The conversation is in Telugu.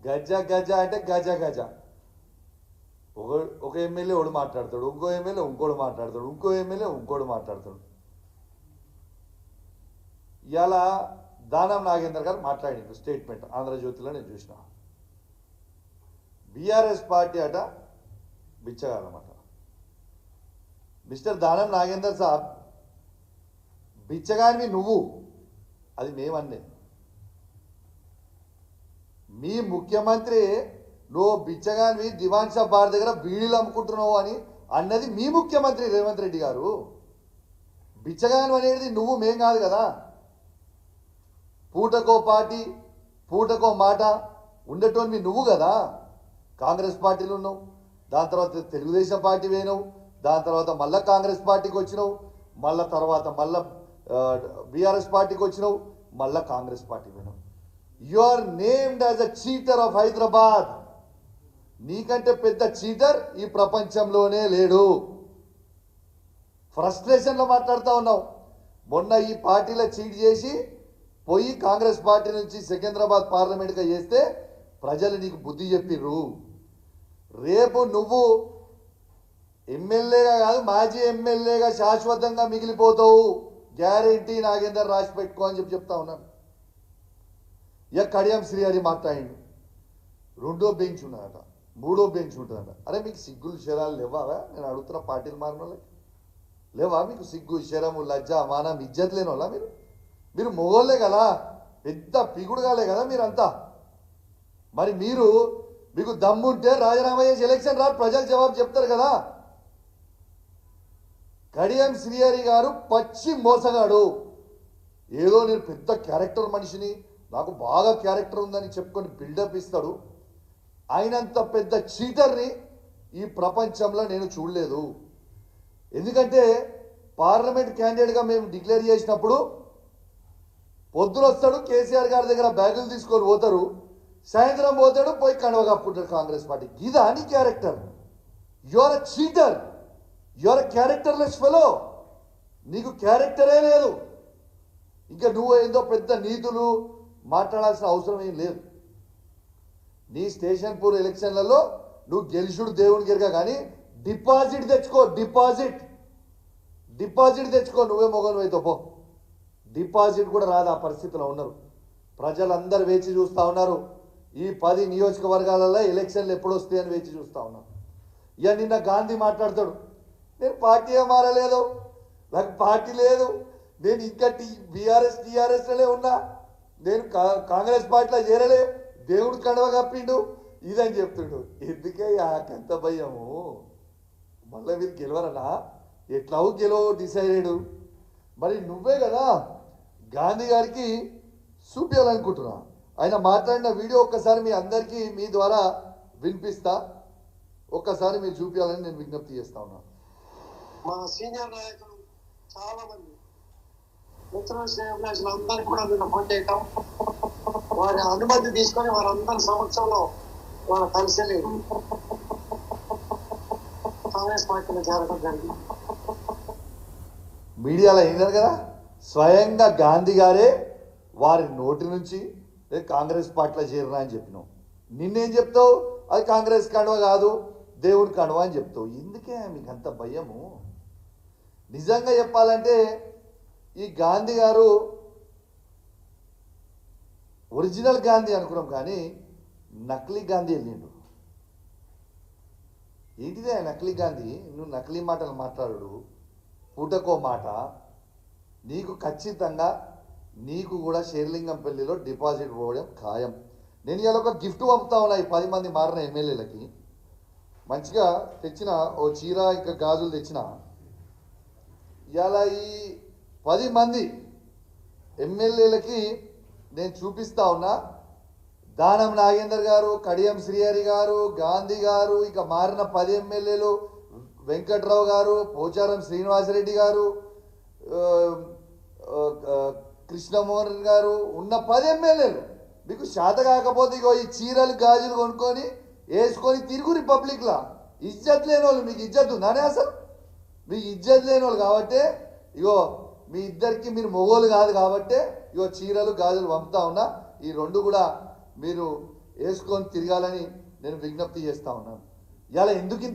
గజ గజ అంటే గజ గజ. ఒక ఎమ్మెల్యే ఒకడు మాట్లాడతాడు, ఇంకో ఎమ్మెల్యే ఇంకోడు మాట్లాడతాడు, ఇంకో ఎమ్మెల్యే ఇంకోడు మాట్లాడతాడు. ఇలా దానం నాగేందర్ గారు మాట్లాడిండు స్టేట్మెంట్ ఆంధ్రజ్యోతిలో నేను చూసిన. బీఆర్ఎస్ పార్టీ అట బిచ్చగాలన్నమాట. మిస్టర్ దానం నాగేందర్ సాబ్, బిచ్చగానివి నువ్వు, అది మేమన్నే. మీ ముఖ్యమంత్రి నువ్వు బిచ్చగానివి దివాన్ షా బార్ దగ్గర బీడీలు అమ్ముకుంటున్నావు అని అన్నది మీ ముఖ్యమంత్రి రేవంత్ రెడ్డి గారు. బిచ్చగాని అనేది నువ్వు, మేం కాదు కదా. పూటకో పార్టీ పూటకో మాట ఉండేటోని నువ్వు కదా. కాంగ్రెస్ పార్టీలో ఉన్నావు, దాని తర్వాత తెలుగుదేశం పార్టీ పోయినావు, దాని తర్వాత మళ్ళీ కాంగ్రెస్ పార్టీకి వచ్చినావు, మళ్ళీ తర్వాత మళ్ళీ బీఆర్ఎస్ పార్టీకి వచ్చినావు, మళ్ళీ కాంగ్రెస్ పార్టీ పోయినావు. You are named as a cheater of Hyderabad. నీకంటే పెద్ద చీటర్ ఈ ప్రపంచంలోనే లేడు. ఫ్రస్ట్రేషన్లో మాట్లాడుతూ ఉన్నావు. మొన్న ఈ పార్టీలో చీట్ చేసి పోయి కాంగ్రెస్ పార్టీ నుంచి సికింద్రాబాద్ పార్లమెంట్గా చేస్తే ప్రజలు నీకు బుద్ధి చెప్పిర్రు. రేపు నువ్వు ఎమ్మెల్యేగా కాదు, మాజీ ఎమ్మెల్యేగా శాశ్వతంగా మిగిలిపోతావు. గ్యారెంటీ నాగేందర్ రాసి పెట్టుకో అని చెప్తా ఉన్నాను. ఇక కడియం శ్రీహరి మాట్లాడిండు. రెండో బెంచ్ ఉన్నదట, మూడో బెంచ్ ఉంటుందట. అరే మీకు సిగ్గులు శరాలు లేవా? నేను అడుగుతున్న పార్టీలు మారిన వాళ్ళకి లేవా మీకు సిగ్గు శరము లజ్జ మానం ఇజ్జత్ లేని వాళ్ళ మీరు మొగోళ్ళే కదా, పెద్ద పిగుడు కాలే కదా మీరంతా. మరి మీకు దమ్ముంటే రాజీనామా చేసి ఎలక్షన్ రాదు, ప్రజలు జవాబు చెప్తారు కదా. కడియం శ్రీహరి గారు పచ్చి మోసగాడు. ఏదో నేను పెద్ద క్యారెక్టర్ మనిషిని, నాకు బాగా క్యారెక్టర్ ఉందని చెప్పుకొని బిల్డప్ ఇస్తాడు. ఆయనంత పెద్ద చీటర్ని ఈ ప్రపంచంలో నేను చూడలేదు. ఎందుకంటే పార్లమెంట్ క్యాండిడేట్గా మేము డిక్లేర్ చేసినప్పుడు పొద్దున వస్తాడు కేసీఆర్ గారి దగ్గర బ్యాగులు తీసుకొని పోతారు, సాయంత్రం పోతాడు పోయి కండవ కప్పుకుంటాడు కాంగ్రెస్ పార్టీ. ఇదా నీ character? You are a cheater, you are a characterless fellow. నీకు క్యారెక్టరే లేదు. ఇంకా నువ్వు ఏందో పెద్ద నీతులు మాట్లాడాల్సిన అవసరం ఏం లేదు. నీ స్టేషన్ పూర్ ఎలక్షన్లలో నువ్వు గెలుచుడు దేవుని గెరగా, కానీ డిపాజిట్ తెచ్చుకో. డిపాజిట్ తెచ్చుకో. నువ్వే మొగలు అయితే పో. డిపాజిట్ కూడా రాదు. ఆ పరిస్థితిలో ఉన్నారు ప్రజలందరూ. వేచి చూస్తూ ఉన్నారు. ఈ 10 నియోజకవర్గాలలో ఎలక్షన్లు ఎప్పుడు వస్తాయని వేచి చూస్తూ ఉన్నారు. ఇక నిన్న గాంధీ మాట్లాడతాడు, నేను పార్టీ మారలేదు, నాకు పార్టీ లేదు, నేను ఇంకా టీఆర్ఎస్లోనే ఉన్నా, నేను కాంగ్రెస్ పార్టీలో చేరలే, దేవుడు కండవ కప్పిండు ఇదని చెప్తుండు. ఎందుకే ఆకంత భయము? మళ్ళీ మీరు గెలవరనా? ఎట్లావు గెలవ డిసైడెడ్. మరి నువ్వే కదా గాంధీ గారికి చూపించాలనుకుంటున్నా. ఆయన మాట్లాడిన వీడియో ఒక్కసారి మీ అందరికీ మీ ద్వారా వినిపిస్తా, ఒక్కసారి మీరు చూపించాలని నేను విజ్ఞప్తి చేస్తా ఉన్నా. మా సీనియర్ నాయకులు చాలా మంది మిత్రులందరికీ కూడా నేను ఫోన్ చేయటం, వారి అనుమతి తీసుకొని వారందరి సమక్షంలో వాళ్ళ కలిసి కాంగ్రెస్ పార్టీలో చేరడం జరిగింది. మీడియాలో అయినారు కదా, స్వయంగా గాంధీ గారే వారి నోటి నుంచి కాంగ్రెస్ పార్టీలో చేరినా అని చెప్పినావు. నిన్నేం చెప్తావు? అది కాంగ్రెస్ కండువ కాదు, దేవుడి కండువ అని చెప్తావు. ఎందుకే మీకు అంత భయము? నిజంగా చెప్పాలంటే ఈ గాంధీ గారు ఒరిజినల్ గాంధీ అనుకున్నాం, కానీ నకిలీ గాంధీ వెళ్ళిండు. ఏంటిదే నకిలీ గాంధీ? నువ్వు నకిలీ మాటలు మాట్లాడు, పూటకో మాట. నీకు ఖచ్చితంగా నీకు కూడా షేర్లింగంపల్లిలో డిపాజిట్ పోవడం ఖాయం. నేను ఇలా ఒక గిఫ్ట్ పంపుతా ఉన్నా ఈ 10 మంది మారిన ఎమ్మెల్యేలకి. మంచిగా తెచ్చిన ఓ చీర ఇంకా గాజులు తెచ్చిన. ఇలా ఈ 10 మంది ఎమ్మెల్యేలకి నేను చూపిస్తా ఉన్నా. దానం నాగేందర్ గారు, కడియం శ్రీహరి గారు, గాంధీ గారు, ఇక మారిన 10 ఎమ్మెల్యేలు, వెంకట్రావు గారు, పోచారం శ్రీనివాసరెడ్డి గారు, కృష్ణమోహన్ గారు ఉన్న 10 ఎమ్మెల్యేలు మీకు శాత కాకపోతే ఇగో ఈ చీరలు గాజులు కొనుక్కొని వేసుకొని తిరుగు రిపబ్లిక్లా. ఇజ్జత్ లేని వాళ్ళు, మీకు ఇజ్జత్ ఉందానే అసలు? మీకు ఇజ్జత్ లేని వాళ్ళు కాబట్టి ఇగో మీ ఇద్దరికి మీరు మొగోలు కాదు కాబట్టి ఇగో చీరలు గాజులు పంపుతా ఉన్నా. ఈ 2 కూడా మీరు వేసుకొని తిరగాలని నేను విజ్ఞప్తి చేస్తా ఉన్నాను. ఇలా ఎందుకు